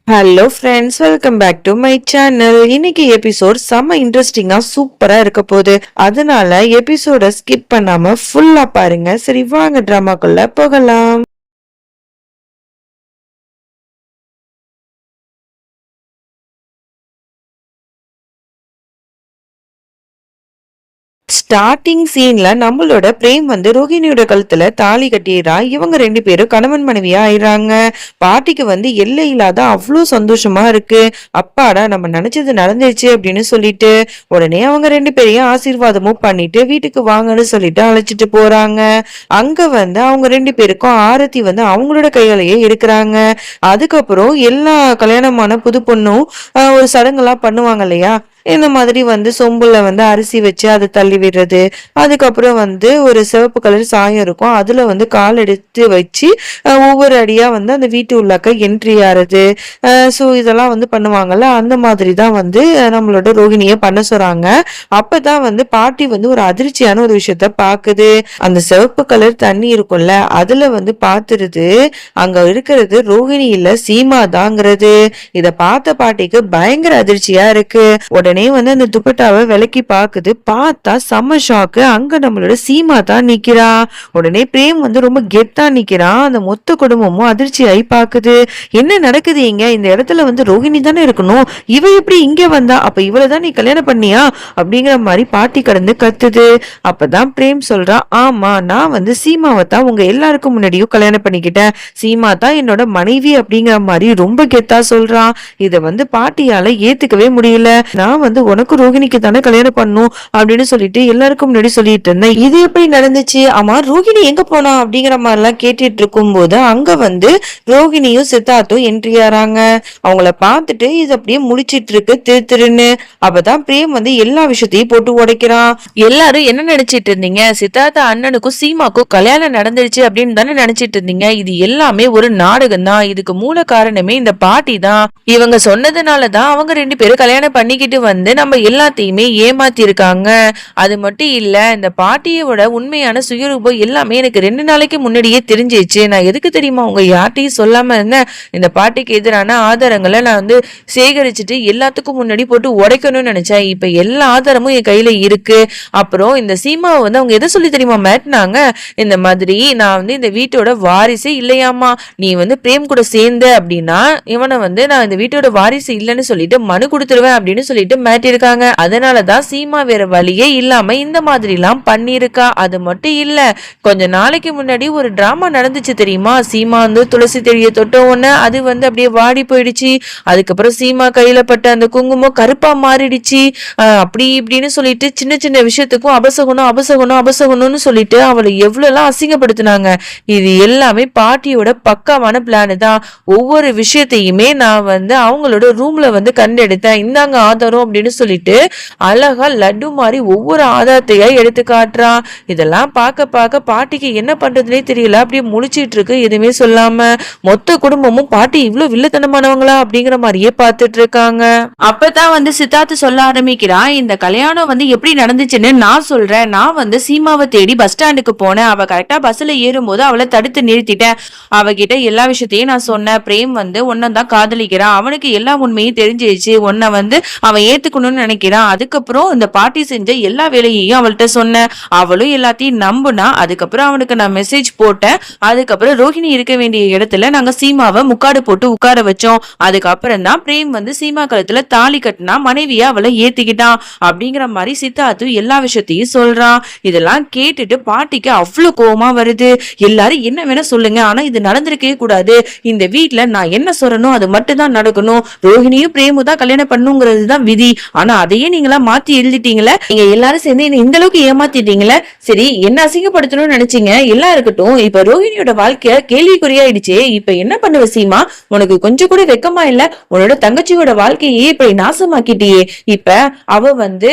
Hello friends, welcome back to my channel. இன்னைக்கு episode செம்ம இன்ட்ரெஸ்டிங்கா சூப்பரா இருக்க போகுது. அதனால எபிசோட ஸ்கிப் பண்ணாம ஃபுல்லா பாருங்க. சரி, வாங்க டிராமாக்குள்ள போகலாம். ஸ்டார்டிங் சீன்ல நம்மளோட பிரேம் ரோஹிணியோட கழுத்துல தாலி கட்டிடுறா. இவங்க ரெண்டு பேரும் கணவன் மனைவியா ஆயிடுறாங்க. பாட்டிக்கு எல்லை இல்லாத அவ்வளவு சந்தோஷமா இருக்கு. அப்பாடா, நம்ம நினைச்சது நடந்துருச்சு அப்படின்னு சொல்லிட்டு உடனே அவங்க ரெண்டு பேரையும் ஆசீர்வாதமும் பண்ணிட்டு வீட்டுக்கு வாங்கன்னு சொல்லிட்டு அழைச்சிட்டு போறாங்க. அங்க அவங்க ரெண்டு பேருக்கும் ஆரத்தி அவங்களோட கைகளையே எடுக்கிறாங்க. அதுக்கப்புறம் எல்லா கல்யாணமான புது பொண்ணும் ஒரு சடங்கெல்லாம் பண்ணுவாங்க இல்லையா, இந்த மாதிரி சொம்புல அரிசி வச்சு அதை தள்ளி விடுறது. அதுக்கப்புறம் ஒரு சிவப்பு கலர் சாயம் இருக்கும், அதுல கால் எடுத்து வச்சு ஒவ்வொரு அடியா அந்த வீட்டு உள்ளாக்க என்ட்ரி ஆறது. சோ இதெல்லாம் பண்ணுவாங்கல்ல, அந்த மாதிரி தான் நம்மளோட ரோஹிணிய பண்ண சொல்றாங்க. அப்பதான் பாட்டி ஒரு அதிர்ச்சியான ஒரு விஷயத்த பாக்குது. அந்த சிவப்பு கலர் தண்ணி இருக்கும்ல, அதுல பாத்துருது அங்க இருக்கிறது ரோஹிணி இல்ல, சீமா தாங்கிறது. இத பார்த்த பாட்டிக்கு பயங்கர அதிர்ச்சியா இருக்கு. உடனே அந்த துப்பட்டாவை விலக்கி பாக்குது. பார்த்தா செம்ம ஷாக்கு. அங்க நம்மளோட சீமா தான் நிக்கிறா. உடனே பிரேம் ரொம்ப கெத்தா நிக்கிறான். அந்த மொத்த குடும்பமும் அதிர்ச்சியாயி பாக்குது. என்ன நடக்குது இங்க? இந்த இடத்துல ரோஹிணி தானே இருக்கணும், இவ எப்படி இங்க வந்தா? அப்ப இவளை தான் நீ கல்யாணம் பண்ணியா அப்படிங்கிற மாதிரி பாட்டி கடந்து கத்துது. அப்பதான் பிரேம் சொல்றான், ஆமா, நான் சீமாவை தான் உங்க எல்லாருக்கும் முன்னாடியும் கல்யாணம் பண்ணிக்கிட்டேன். சீமா தான் என்னோட மனைவி அப்படிங்கிற மாதிரி ரொம்ப கெத்தா சொல்றான். இத பாட்டியால ஏத்துக்கவே முடியல. நான் உனக்கு ரோஹிணிக்கு தானே கல்யாணம் பண்ணும் அப்படின்னு சொல்லிட்டு எல்லாருக்கும் முன்னாடி சொல்லிட்டு இருந்தேன். இது எப்படி நடந்துச்சு? ஆமா, ரோஹிணி எங்க போனா அப்படிங்கிற மாதிரி எல்லாம் கேட்டுட்டு இருக்கும் போது அங்க ரோஹிணியும் சித்தார்த்தும் என்ட்ரி ஆறாங்க. அவங்கள பார்த்துட்டு இது அப்படியே முடிச்சிட்டு இருக்கு திருன்னு. அப்பதான் பிரேம் எல்லா விஷயத்தையும் போட்டு உடைக்கிறான். எல்லாரும் என்ன நினைச்சிட்டு இருந்தீங்க? சித்தார்த்த அண்ணனுக்கும் சீமாக்கும் கல்யாணம் நடந்துருச்சு அப்படின்னு தானே நினைச்சிட்டு இருந்தீங்க? இது எல்லாமே ஒரு நாடகம் தான். இதுக்கு மூல காரணமே இந்த பாட்டி தான். இவங்க சொன்னதுனாலதான் அவங்க ரெண்டு பேரும் கல்யாணம் பண்ணிக்கிட்டு நம்ம எல்லாத்தையுமே ஏமாத்தி இருக்காங்க. அது மட்டும் இல்ல, இந்த பாட்டியோட உண்மையான சுயரூபம் எல்லாமே எனக்கு 2 நாளைக்கு முன்னாடியே தெரிஞ்சிச்சு. நான் எதுக்கு தெரியுமா உங்க யார்ட்டையும் சொல்லாம இருந்தேன்? இந்த பாட்டிக்கு எதிரான ஆதாரங்களை நான் சேகரிச்சுட்டு எல்லாத்துக்கும் முன்னாடி போட்டு உடைக்கணும்னு நினைச்சேன். இப்ப எல்லா ஆதாரமும் என் கையில இருக்கு. அப்புறம் இந்த சீமாவை அவங்க எதை சொல்லி தெரியுமா மாட்டினாங்க? இந்த மாதிரி நான் இந்த வீட்டோட வாரிசே இல்லையாமா, நீ பிரேம் கூட சேர்ந்த அப்படின்னா இவனை நான் இந்த வீட்டோட வாரிசு இல்லைன்னு சொல்லிட்டு மனு கொடுத்துருவேன் அப்படின்னு சொல்லிட்டு மாட்டிருக்காங்க. அதனாலதான் சீமா வேற வழியே இல்லாம இந்த மாதிரி எல்லாம் பண்ணிருக்கா. அது மட்டும் இல்ல, கொஞ்ச நாளைக்கு முன்னாடி ஒரு டிராமா நடந்துச்சு தெரியுமா? சீமா துளசி தெரிய தொட்ட உடனே அது அப்படியே வாடி போயிடுச்சு. அதுக்கப்புறம் சீமா கையில பட்ட அந்த குங்குமம் கருப்பா மாறிடுச்சு. அப்படி இப்படின்னு சொல்லிட்டு சின்ன சின்ன விஷயத்துக்கும் அபசகுணம் அபசகுணம் அபசகுணம்னு சொல்லிட்டு அவளை எவ்வளவு எல்லாம் அசிங்கப்படுத்தினாங்க. இது எல்லாமே பாட்டியோட பக்காவான பிளான் தான். ஒவ்வொரு விஷயத்தையுமே நான் அவங்களோட ரூம்ல கண்டெடுத்தேன். இந்தாங்க ஆதாரம் அப்படின்னு சொல்லிட்டு அழகா லட்டு மாதிரி ஒவ்வொரு ஆதாரத்தையா எடுத்து காட்டுறான். இதெல்லாம் பார்க்க பார்க்க பாட்டிக்கு என்ன பண்றதுனே தெரியல. அப்படியே முழிச்சிட்டு இருக்கு, எதுவுமே சொல்லாம. மொத்த குடும்பமும் பாட்டி இவ்வளவு வில்லத்தனமானவங்களா அப்படிங்கிற மாதிரியே பார்த்துட்டு இருக்காங்க. அப்பதான் சித்தார்த்து சொல்ல ஆரம்பிக்கிறான், இந்த கல்யாணம் எப்படி நடந்துச்சுன்னு நான் சொல்றேன். நான் சீமாவை தேடி பஸ் ஸ்டாண்டுக்கு போனேன். அவ கரெக்டா பஸ்ல ஏறும்போது அவளை தடுத்து நிறுத்திட்டேன். அவகிட்ட எல்லா விஷயத்தையும் நான் சொன்னேன். பிரேம் ஒன்னதான் காதலிக்கிறான், அவனுக்கு எல்லா உண்மையும் தெரிஞ்சிருச்சு. உன்னை அவன் ஏத்துக்கணும்னு நினைக்கிறான். அதுக்கப்புறம் இந்த பாட்டி செஞ்ச எல்லா வேலையையும் அவள்கிட்ட சொன்னேன். அவளும் எல்லாத்தையும் நம்புனா. அதுக்கப்புறம் அவனுக்கு நான் மெசேஜ் போட்டேன். அதுக்கப்புறம் ரோஹிணி இருக்க வேண்டிய இடத்துல நாங்க சீமாவை முக்காடு போட்டு உட்கார வச்சோம். அதுக்கப்புறம் தான் பிரேம் சீமா கழுத்துல தாலி கட்டினா மனைவியா அவளை ஏத்துக்கிட்டான் அப்படிங்கிற மாதிரி சித்தார்த்து எல்லா விஷயத்தையும் சொல்றான். இதெல்லாம் கேட்டுட்டு பாட்டிக்கு அவ்வளவு கோவமா வருது. எல்லாரும் என்ன வேணா சொல்லுங்க, ஆனா இது நடந்திருக்கவே கூடாது. இந்த வீட்டுல நான் என்ன சொல்லணும் அது மட்டும் தான் நடக்கணும். ரோஹிணியும் பிரேமும் தான் கல்யாணம் பண்ணுங்கிறது தான் விதி. ஆனா அதையே நீங்களா மாத்தி எழுதிட்டீங்களே. நீங்க எல்லாரும் சேர்ந்து இந்த அளவுக்கு ஏமாத்திட்டீங்களே. சரி, என்ன அசிங்கப்படுத்தணும்னு நினைச்சீங்க, எல்லாம் இருக்கட்டும். இப்ப ரோஹிணியோட வாழ்க்கை கேள்விக்குறியாயிடுச்சு. இப்ப என்ன பண்ணுவ சீமா? உனக்கு கொஞ்சம் கூட வெக்கமா இல்ல? உன்னோட தங்கச்சியோட வாழ்க்கையே இப்படி நாசமாக்கிட்டியே. இப்ப அவ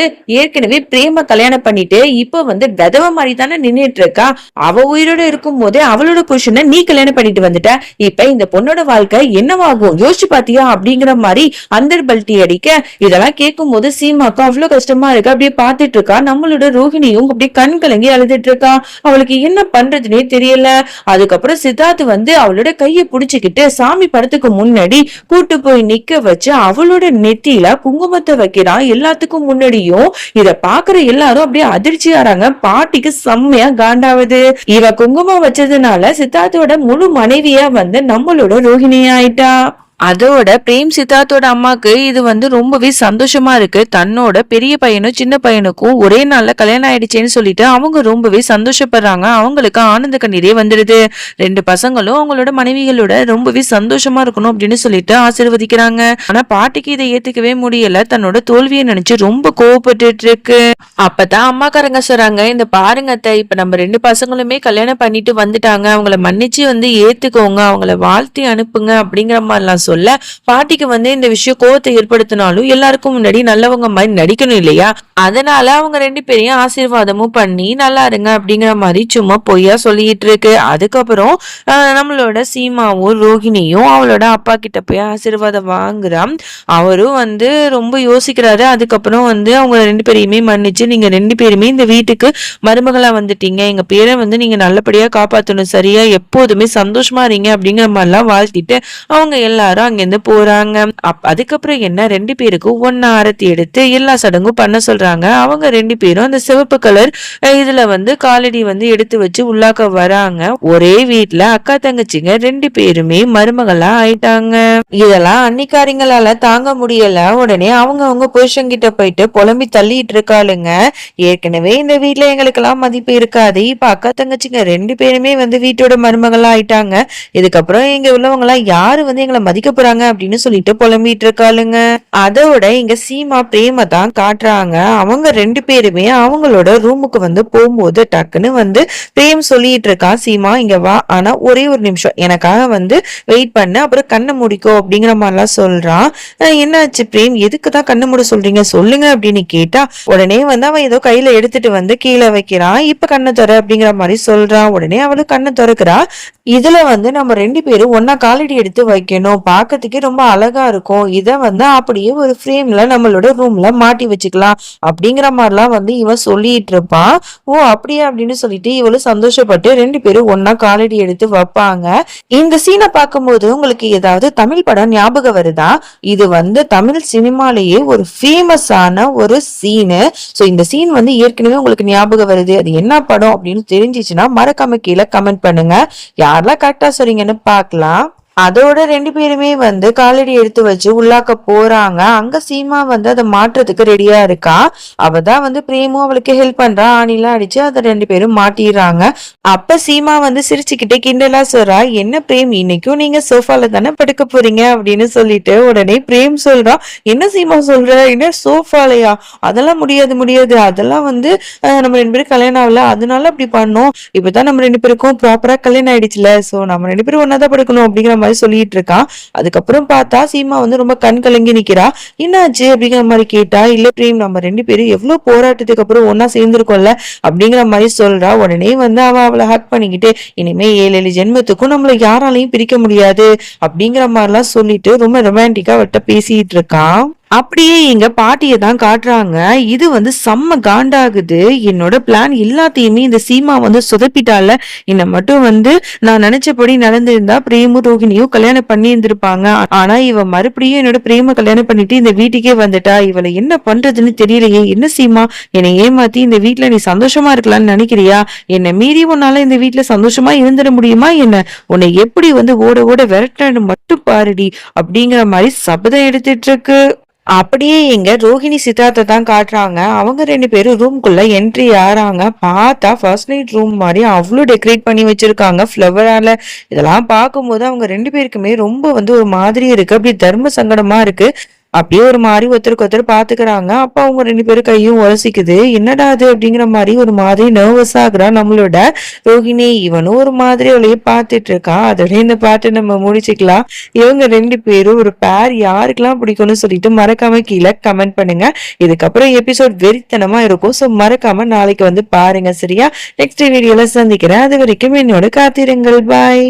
ஏற்கனவே பிரேம கல்யாணம் பண்ணிட்டு இப்ப விதவ மாதிரி தானே நின்னுட்டு இருக்கா. அவ உயிரோட இருக்கும் போதே அவளோட புருஷனை நீ கல்யாணம் பண்ணிட்டு வந்துட்ட. இப்ப இந்த பொண்ணோட வாழ்க்கை என்னவாகும் யோசிச்சு பாத்தியா அப்படிங்கிற மாதிரி அந்தர் பல்ட்டி அடிக்க. இதெல்லாம் கேட்கும் போது சீமாக்கு அவ்வளவு கஷ்டமா இருக்கு. அப்படியே பாத்துட்டு இருக்கா. நம்மளோட ரோஹிணியும் அப்படியே கண் கலங்கி அழுதுட்டு இருக்கா. அவளுக்கு என்ன பண்றதுனே தெரியல. அதுக்கப்புறம் சித்தார்த் வந்து அவளோட கைய புடிச்சுக்கிட்டு சாமி படத்துக்கு முன்னாடி கூட்டு போய் நிக்க வச்சு அவளோட நெத்தியில குங்குமத்தை வைக்கிறான். எல்லாத்துக்கும் முன்னாடியும் இத பாக்குற எல்லாரும் அப்படியே அதிர்ச்சியாறாங்க. பாட்டிக்கு செம்மையா காண்டாவது. இவ குங்குமம் வச்சதுனால சித்தார்த்தோட முழு மனைவியா வந்து நம்மளோட ரோஹிணி ஆயிட்டா. அதோட பிரேம் சித்தார்த்தோட அம்மாக்கு இது வந்து ரொம்பவே சந்தோஷமா இருக்கு. தன்னோட பெரிய பையனும் சின்ன பையனுக்கும் ஒரே நாள்ல கல்யாணம் ஆயிடுச்சேன்னு சொல்லிட்டு அவங்க ரொம்பவே சந்தோஷப்படுறாங்க. அவங்களுக்கு ஆனந்த கண்ணீரே வந்துடுது. 2 பசங்களும் அவங்களோட மனைவிகளோட ரொம்பவே சந்தோஷமா இருக்கணும் அப்படின்னு சொல்லிட்டு ஆசீர்வதிக்கிறாங்க. ஆனா பாட்டிக்கு இதை ஏத்துக்கவே முடியல. தன்னோட தோல்வியை நினைச்சு ரொம்ப கோவப்பட்டு இருக்கு. அப்பதான் அம்மாக்காரங்க சொல்றாங்க, இந்த பாருங்க அத்தை, இப்ப நம்ம 2 பசங்களுமே கல்யாணம் பண்ணிட்டு வந்துட்டாங்க. அவங்கள மன்னிச்சு வந்து ஏத்துக்கோங்க, அவங்கள வாழ்த்தி அனுப்புங்க அப்படிங்கிற மாதிரிலாம் சொல்ல பாட்டிக்கு வந்து இந்த விஷயம் கோவத்தை ஏற்படுத்தினாலும் எல்லாருக்கும் முன்னாடி நல்லவங்க மாதிரி நடிக்கணும் இல்லையா? அதனால அவங்க 2 பேரையும் ஆசீர்வாதமும் பண்ணி நல்லா இருங்க அப்படிங்கிற மாதிரி சும்மா பொய்யா சொல்லிட்டு இருக்கு. அதுக்கப்புறம் நம்மளோட சீமாவும் ரோஹிணியும் அவளோட அப்பா கிட்ட போய் ஆசீர்வாதம் வாங்குறான். அவரும் வந்து ரொம்ப யோசிக்கிறாரு. அதுக்கப்புறம் வந்து அவங்க 2 பேரையுமே மன்னிச்சு, நீங்க 2 பேருமே இந்த வீட்டுக்கு மருமகளா வந்துட்டீங்க, எங்க பேரை வந்து நீங்க நல்லபடியா காப்பாத்தணும், சரியா எப்போதுமே சந்தோஷமா இருங்க அப்படிங்கிற மாதிரிலாம் வாழ்த்திட்டு அவங்க எல்லாரும் அங்கிருந்து போறாங்க. அதுக்கப்புறம் என்ன, 2 பேருக்கும் ஒன்னா ஆரத்தி எடுத்து எல்லா சடங்கும் பண்ண சொல்றாங்க. அவங்க 2 பேரும் அந்த சிவப்பு கலர் இதுல வந்து காலடி வந்து எடுத்து வச்சு உள்ளாக்க வராங்க. ஒரே வீட்டுல அக்கா தங்கச்சிங்க 2 பேருமே மருமகளா ஆயிட்டாங்க. இதெல்லாம் அன்னிக்காரிங்களால தாங்க முடியல. உடனே அவங்க புருஷங்கிட்ட போயிட்டு புலம்பி தள்ளிட்டு இருக்காளுங்க. ஏற்கனவே இந்த வீட்டுல எங்களுக்கெல்லாம் மதிப்பு இருக்காது, இப்ப அக்கா தங்கச்சிங்க 2 பேருமே வந்து வீட்டோட மருமகளா ஆயிட்டாங்க. இதுக்கப்புறம் இங்க உள்ளவங்க எல்லாம் யாரு வந்து எங்களை மதிக்க போறாங்க அப்படின்னு சொல்லிட்டு புலம்பிட்டு இருக்காளுங்க. அதோட இங்க சீமா பிரேம தான் காட்டுறாங்க. அவங்க 2 பேருமே அவங்களோட ரூமுக்கு வந்து போகும்போது டக்குன்னு வந்து பிரேம் சொல்லிட்டு இருக்கான், சீமா இங்க வா, ஆனா ஒரே ஒரு நிமிஷம் எனக்காக வந்து வெயிட் பண்ணு, அப்புறம் கண்ணை முடிக்கோ அப்படிங்கிற மாதிரிலாம் சொல்றான். என்னாச்சு பிரேம், எதுக்குதான் கண்ணை மூட சொல்றீங்க சொல்லுங்க அப்படின்னு கேட்டா உடனே வந்து அவன் ஏதோ கையில எடுத்துட்டு வந்து கீழே வைக்கிறான். இப்ப கண்ணை துற அப்படிங்கிற மாதிரி சொல்றான். உடனே அவளு கண்ணை துறக்குறா. இதுல வந்து நம்ம 2 பேரும் ஒன்னா காலடி எடுத்து வைக்கணும், பாக்கிறதுக்கே ரொம்ப அழகா இருக்கும், இத வந்து அப்படியே ஒரு ஃப்ரேம்ல நம்மளோட ரூம்ல மாட்டி வச்சுக்கலாம் அப்படிங்கிற மாதிரிலாம் வந்து இவன் சொல்லிட்டு இருப்பான். ஓ அப்படியே அப்படின்னு சொல்லிட்டு இவளும் சந்தோஷப்பட்டு 2 பேரும் ஒன்னா காலடி எடுத்து வைப்பாங்க. இந்த சீனை பார்க்கும்போது உங்களுக்கு ஏதாவது தமிழ் படம் ஞாபகம் வருதா? இது வந்து தமிழ் சினிமாலேயே ஒரு ஃபேமஸான ஒரு சீனு. சோ இந்த சீன் வந்து ஏற்கனவே உங்களுக்கு ஞாபகம் வருது, அது என்ன படம் அப்படின்னு தெரிஞ்சிச்சுன்னா மறக்காம கீழே கமெண்ட் பண்ணுங்க. யாரெல்லாம் கரெக்டா சொல்றீங்கன்னு பார்க்கலாம். அதோட 2 பேருமே வந்து காலடி எடுத்து வச்சு உள்ளாக்க போறாங்க. அங்க சீமா வந்து அதை மாற்றத்துக்கு ரெடியா இருக்கா. அவதான் வந்து பிரேமும் அவளுக்கு ஹெல்ப் பண்றா. ஆணிலாம் அடிச்சு அதை 2 பேரும் மாட்டிடுறாங்க. அப்ப சீமா வந்து சிரிச்சுக்கிட்டே கிண்டலா சொல்றா, என்ன பிரேம் இன்னைக்கும் நீங்க சோஃபால தானே படுக்க போறீங்க அப்படின்னு சொல்லிட்டு உடனே பிரேம் சொல்றா, என்ன சீமா சொல்ற, என்ன சோஃபாலையா, அதெல்லாம் முடியாது, அதெல்லாம் வந்து நம்ம 2 பேரும் கல்யாணம் ஆகல, அதனால அப்படி பண்ணோம், இப்பதான் நம்ம 2 பேருக்கும் ப்ராப்பரா கல்யாணம் ஆயிடுச்சுல, சோ நம்ம 2 பேரும் ஒன்னாதான் படுக்கணும் அப்படிங்கிற மாதிரி சொல்லிட்டு இருக்கான். அதுக்கப்புறம் பார்த்தா சீமா வந்து ரொம்ப கண் கலங்கி நிக்கிறா. என்னாச்சு அப்படிங்கிற மாதிரி கேட்டா, இல்ல பிரேம் நம்ம 2 பேரும் எவ்வளவு போராட்டத்துக்கு அப்புறம் ஒன்னா சேர்ந்திருக்கோம்ல அப்படிங்கிற மாதிரி சொல்றா. உடனே வந்து அவளை ஹக் பண்ணிக்கிட்டு இனிமே 7 ஜென்மத்துக்கும் நம்மள யாராலையும் பிரிக்க முடியாது அப்படிங்கிற மாதிரிலாம் சொல்லிட்டு ரொம்ப ரொமான்டிக்கா அவட்ட பேசிட்டு இருக்கான். அப்படியே எங்க பாட்டியை தான் காட்டுறாங்க. இது வந்து செம்ம காண்டாகுது. என்னோட பிளான் எல்லாத்தையுமே இந்த சீமா வந்து சொதப்பிட்டால. என்னை மட்டும் வந்து நான் நினைச்சபடி நடந்திருந்தா பிரேமும் ரோஹிணியும் கல்யாணம் பண்ணி இருந்திருப்பாங்க. ஆனா இவ மறுபடியும் என்னோட பிரேம கல்யாணம் பண்ணிட்டு இந்த வீட்டுக்கே வந்துட்டா. இவளை என்ன பண்றதுன்னு தெரியலையே. என்ன சீமா, என்னை ஏமாத்தி இந்த வீட்டுல நீ சந்தோஷமா இருக்கலாம்னு நினைக்கிறியா? என்னை மீறி உன்னால இந்த வீட்டுல சந்தோஷமா இருந்துட முடியுமா என்ன? உன்னை எப்படி வந்து ஓட ஓட விரட்டன்னு மட்டும் பாருடி அப்படிங்கிற மாதிரி சபதம் எடுத்துட்டு இருக்கு. அப்படியே எங்க ரோஹிணி சித்தார்த்தை தான் காட்டுறாங்க. அவங்க 2 பேரும் ரூம்குள்ள என்ட்ரி ஆறாங்க. பார்த்தா ஃபர்ஸ்ட் நைட் ரூம் மாதிரி அவ்வளவு டெக்கரேட் பண்ணி வச்சிருக்காங்க ஃப்ளவரால. இதெல்லாம் பார்க்கும்போது அவங்க 2 பேருக்குமே ரொம்ப வந்து ஒரு மாதிரி இருக்கு, அப்படி தர்ம சங்கடமா இருக்கு. அப்படியே ஒரு மாதிரி ஒருத்தருக்கு ஒருத்தர் பாத்துக்கிறாங்க. அப்ப அவங்க 2 பேரும் கையும் உரசிக்குது. என்னடா அது அப்படிங்கிற மாதிரி ஒரு மாதிரி நர்வஸ் ஆகுறா நம்மளோட ரோஹிணி. இவனும் ஒரு மாதிரி அவளையே பாத்துட்டு இருக்கான். அதோட இந்த பாட்டு நம்ம முடிச்சுக்கலாம். இவங்க 2 பேரும் ஒரு பேர் யாருக்கெல்லாம் பிடிக்கும்னு சொல்லிட்டு மறக்காம கீழே கமெண்ட் பண்ணுங்க. இதுக்கப்புறம் எபிசோட் வெறித்தனமா இருக்கும். சோ மறக்காம நாளைக்கு வந்து பாருங்க, சரியா? நெக்ஸ்ட் வீடியோல சந்திக்கிறேன். அது வரைக்கும் என்னோட காத்திருங்கள். பாய்.